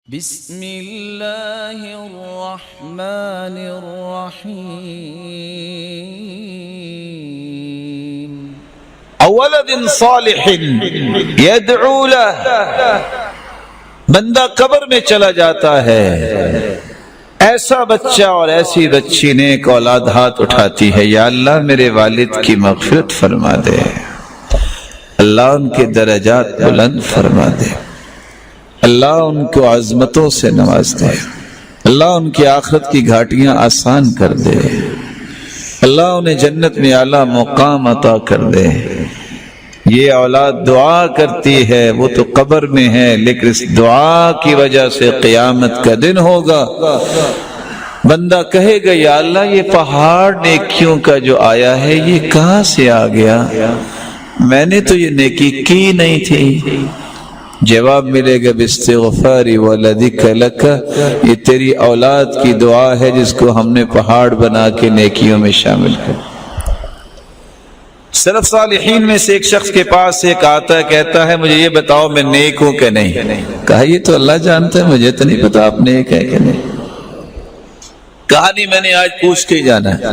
بسم اللہ الرحمن الرحیم اولد صالح یدعو لہ، بندہ قبر میں چلا جاتا ہے، ایسا بچہ اور ایسی بچی نیک اولاد ہاتھ اٹھاتی ہے، یا اللہ میرے والد کی مغفرت فرما دے، اللہ ان کے درجات بلند فرما دے، اللہ ان کو عظمتوں سے نواز دے، اللہ ان کی آخرت کی گھاٹیاں آسان کر دے، اللہ انہیں جنت میں اعلیٰ مقام عطا کر دے۔ یہ اولاد دعا کرتی ہے، وہ تو قبر میں ہے، لیکن اس دعا کی وجہ سے قیامت کا دن ہوگا، بندہ کہے گا یا اللہ یہ پہاڑ نیکیوں کا جو آیا ہے یہ کہاں سے آ گیا، میں نے تو یہ نیکی کی نہیں تھی۔ جواب ملے گا باستغفار ولدک لک، یہ تیری اولاد کی دعا ہے جس کو ہم نے پہاڑ بنا کے نیکیوں میں شامل کر۔ سلف صالحین میں سے ایک شخص کے پاس ایک آتا ہے، کہتا ہے مجھے یہ بتاؤ میں نیک ہوں کہ نہیں؟ کہا یہ تو اللہ جانتا ہے، مجھے تو نہیں پتا آپ نیک ہے کہ نہیں۔ کہا نہیں میں نے آج پوچھ کے ہی جانا ہے۔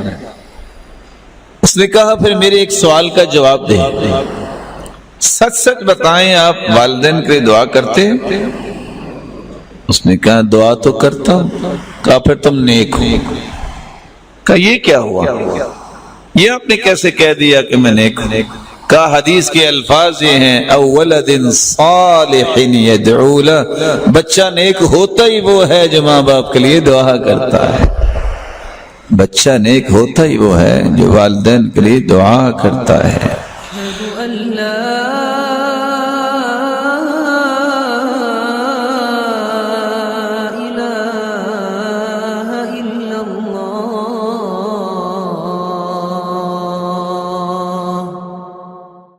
اس نے کہا پھر میرے ایک سوال کا جواب دیں، سچ سچ بتائیں آپ والدین کے لیے دعا کرتے ہیں؟ اس نے کہا دعا تو کرتا ہوں۔ کہا پھر تم نیک ہو؟ کہا یہ کیا ہوا، یہ آپ نے کیسے کہہ دیا کہ میں نیک ہوں؟ کہا حدیث کے الفاظ یہ ہیں اولد صالح یدعو لہ، بچہ نیک ہوتا ہی وہ ہے جو ماں باپ کے لیے دعا کرتا ہے، بچہ نیک ہوتا ہی وہ ہے جو والدین کے لیے دعا کرتا ہے۔